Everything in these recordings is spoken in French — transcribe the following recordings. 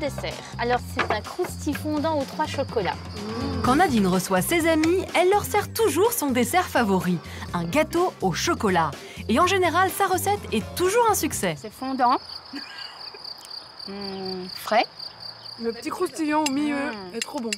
dessert. Alors c'est un croustille fondant aux 3 chocolats. Quand Nadine reçoit ses amis, elle leur sert toujours son dessert favori, un gâteau au chocolat. Et en général, sa recette est toujours un succès. C'est fondant, frais. Le petit croustillon au milieu est trop bon.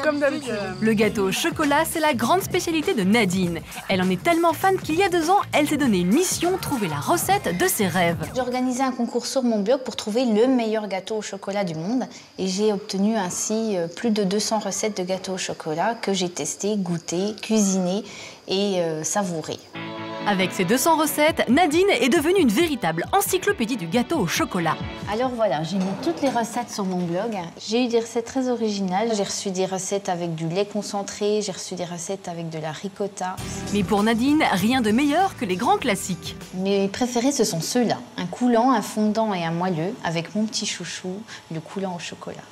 Comme d'habitude. Le gâteau au chocolat, c'est la grande spécialité de Nadine. Elle en est tellement fan qu'il y a 2 ans, elle s'est donné une mission, trouver la recette de ses rêves. J'ai organisé un concours sur mon blog pour trouver le meilleur gâteau au chocolat du monde. Et j'ai obtenu ainsi plus de 200 recettes de gâteaux au chocolat que j'ai testées, goûtées, cuisinées et savourées. Avec ses 200 recettes, Nadine est devenue une véritable encyclopédie du gâteau au chocolat. Alors voilà, j'ai mis toutes les recettes sur mon blog. J'ai eu des recettes très originales. J'ai reçu des recettes avec du lait concentré, j'ai reçu des recettes avec de la ricotta. Mais pour Nadine, rien de meilleur que les grands classiques. Mes préférés, ce sont ceux-là. Un coulant, un fondant et un moelleux, avec mon petit chouchou, le coulant au chocolat.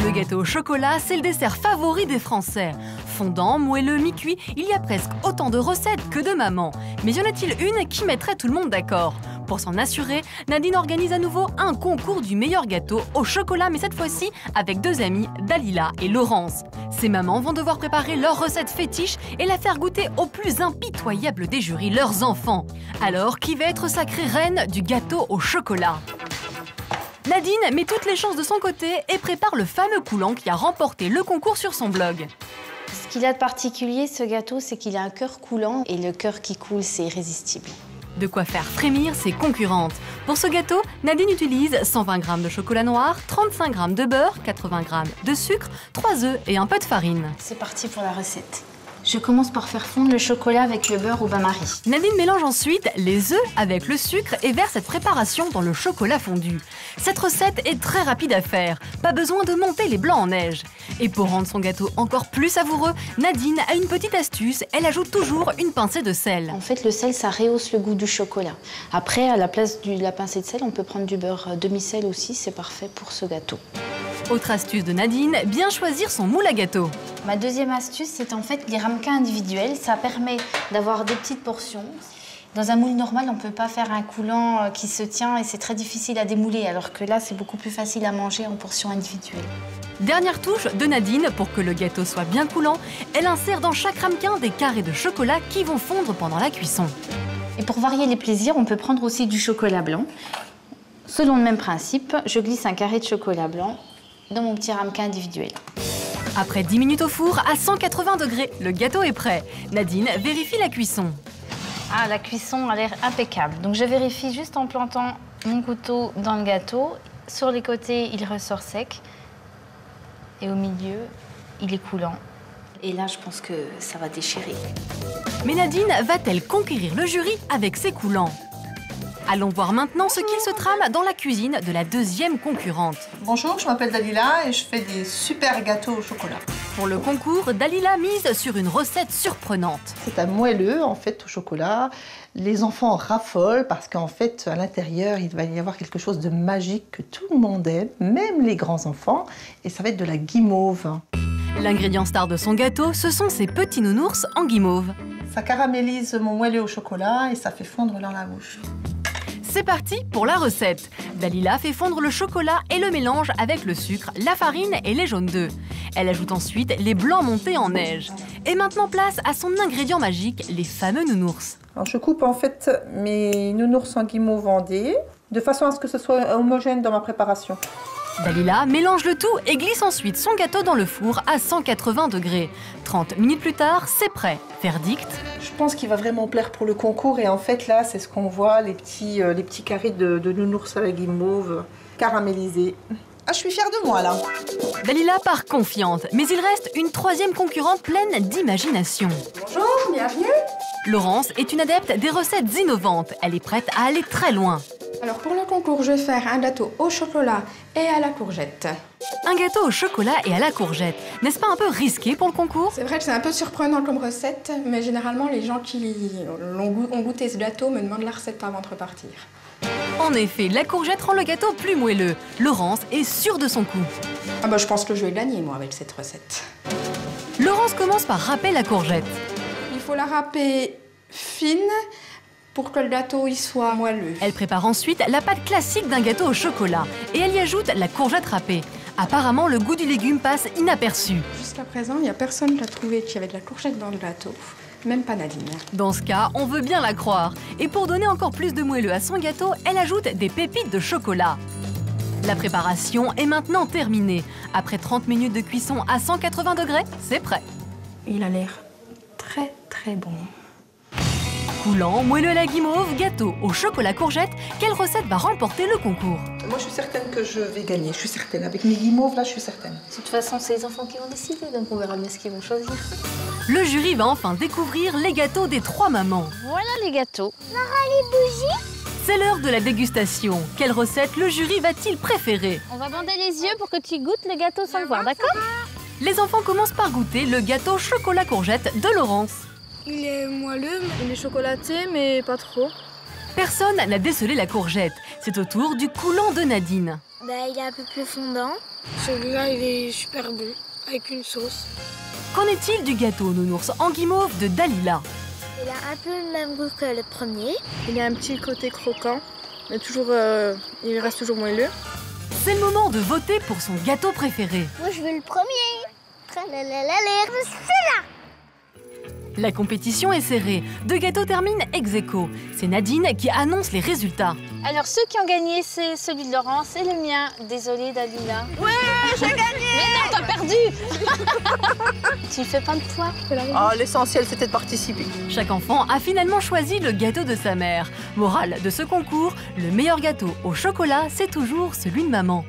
Le gâteau au chocolat, c'est le dessert favori des Français. Fondant, moelleux, mi-cuit, il y a presque autant de recettes que de mamans. Mais y en a-t-il une qui mettrait tout le monde d'accord? Pour s'en assurer, Nadine organise à nouveau un concours du meilleur gâteau au chocolat, mais cette fois-ci avec 2 amies, Dalila et Laurence. Ces mamans vont devoir préparer leur recette fétiche et la faire goûter au plus impitoyable des jurys, leurs enfants. Alors, qui va être sacrée reine du gâteau au chocolat? Nadine met toutes les chances de son côté et prépare le fameux coulant qui a remporté le concours sur son blog. Ce qu'il a de particulier, ce gâteau, c'est qu'il a un cœur coulant et le cœur qui coule, c'est irrésistible. De quoi faire frémir ses concurrentes. Pour ce gâteau, Nadine utilise 120 g de chocolat noir, 35 g de beurre, 80 g de sucre, 3 œufs et un peu de farine. C'est parti pour la recette. Je commence par faire fondre le chocolat avec le beurre au bain-marie. Nadine mélange ensuite les œufs avec le sucre et verse cette préparation dans le chocolat fondu. Cette recette est très rapide à faire, pas besoin de monter les blancs en neige. Et pour rendre son gâteau encore plus savoureux, Nadine a une petite astuce, elle ajoute toujours une pincée de sel. En fait, le sel, ça rehausse le goût du chocolat. Après, à la place de la pincée de sel, on peut prendre du beurre demi-sel aussi, c'est parfait pour ce gâteau. Autre astuce de Nadine, bien choisir son moule à gâteau. Ma deuxième astuce, c'est en fait les ramequins individuels. Ça permet d'avoir des petites portions. Dans un moule normal, on ne peut pas faire un coulant qui se tient et c'est très difficile à démouler, alors que là, c'est beaucoup plus facile à manger en portions individuelles. Dernière touche de Nadine, pour que le gâteau soit bien coulant, elle insère dans chaque ramequin des carrés de chocolat qui vont fondre pendant la cuisson. Et pour varier les plaisirs, on peut prendre aussi du chocolat blanc. Selon le même principe, je glisse un carré de chocolat blanc dans mon petit ramequin individuel. Après 10 minutes au four à 180 degrés, le gâteau est prêt. Nadine vérifie la cuisson. Ah, la cuisson a l'air impeccable. Donc je vérifie juste en plantant mon couteau dans le gâteau. Sur les côtés, il ressort sec. Et au milieu, il est coulant. Et là, je pense que ça va déchirer. Mais Nadine va-t-elle conquérir le jury avec ses coulants? Allons voir maintenant ce qu'il se trame dans la cuisine de la deuxième concurrente. Bonjour, je m'appelle Dalila et je fais des super gâteaux au chocolat. Pour le concours, Dalila mise sur une recette surprenante. C'est un moelleux en fait au chocolat. Les enfants raffolent parce qu'en fait à l'intérieur il va y avoir quelque chose de magique que tout le monde aime, même les grands enfants, et ça va être de la guimauve. L'ingrédient star de son gâteau, ce sont ses petits nounours en guimauve. Ça caramélise mon moelleux au chocolat et ça fait fondre dans la bouche. C'est parti pour la recette. Dalila fait fondre le chocolat et le mélange avec le sucre, la farine et les jaunes d'œufs. Elle ajoute ensuite les blancs montés en neige. Et maintenant place à son ingrédient magique, les fameux nounours. Alors je coupe en fait mes nounours en guimauve en dés, de façon à ce que ce soit homogène dans ma préparation. Dalila mélange le tout et glisse ensuite son gâteau dans le four à 180 degrés. 30 minutes plus tard, c'est prêt. Verdict? Je pense qu'il va vraiment plaire pour le concours et en fait là, c'est ce qu'on voit, les petits carrés de nounours à la guimauve caramélisés. Ah, je suis fière de moi là. Dalila part confiante, mais il reste une troisième concurrente pleine d'imagination. Bonjour, bienvenue. Laurence est une adepte des recettes innovantes. Elle est prête à aller très loin. Alors pour le concours, je vais faire un gâteau au chocolat et à la courgette. Un gâteau au chocolat et à la courgette. N'est-ce pas un peu risqué pour le concours? C'est vrai que c'est un peu surprenant comme recette, mais généralement les gens qui ont goûté ce gâteau me demandent la recette avant de repartir. En effet, la courgette rend le gâteau plus moelleux. Laurence est sûre de son coup. Ah bah je pense que je vais gagner moi avec cette recette. Laurence commence par râper la courgette. Il faut la râper fine pour que le gâteau il soit moelleux. Elle prépare ensuite la pâte classique d'un gâteau au chocolat et elle y ajoute la courgette râpée. Apparemment, le goût du légume passe inaperçu. Jusqu'à présent, il n'y a personne qui a trouvé qu'il y avait de la courgette dans le gâteau, même pas Nadine. Dans ce cas, on veut bien la croire. Et pour donner encore plus de moelleux à son gâteau, elle ajoute des pépites de chocolat. La préparation est maintenant terminée. Après 30 minutes de cuisson à 180 degrés, c'est prêt. Il a l'air très très bon. Coulant, moelleux à la guimauve, gâteau au chocolat courgette, quelle recette va remporter le concours? Moi, je suis certaine que je vais gagner. Je suis certaine. Avec mes guimauves, là, je suis certaine. De toute façon, c'est les enfants qui vont décider, donc on verra bien ce qu'ils vont choisir. Le jury va enfin découvrir les gâteaux des 3 mamans. Voilà les gâteaux. C'est l'heure de la dégustation. Quelle recette le jury va-t-il préférer? On va bander les yeux pour que tu goûtes le gâteau sans le voir, d'accord? Les enfants commencent par goûter le gâteau chocolat courgette de Laurence. Il est moelleux, il est chocolaté, mais pas trop. Personne n'a décelé la courgette. C'est au tour du coulant de Nadine. Il est un peu plus fondant. Celui-là, il est super bon, avec une sauce. Qu'en est-il du gâteau nounours en guimauve de Dalila? Il a un peu le même goût que le premier. Il a un petit côté croquant, mais toujours, il reste toujours moelleux. C'est le moment de voter pour son gâteau préféré. Moi, je veux le premier. C'est là. La compétition est serrée. 2 gâteaux terminent ex aequo. C'est Nadine qui annonce les résultats. Alors, ceux qui ont gagné, c'est celui de Laurence et le mien. Désolée, Dalila. Ouais, j'ai gagné! Mais non, t'as perdu! Tu fais pas de poids. Oh, l'essentiel, c'était de participer. Chaque enfant a finalement choisi le gâteau de sa mère. Morale de ce concours, le meilleur gâteau au chocolat, c'est toujours celui de maman.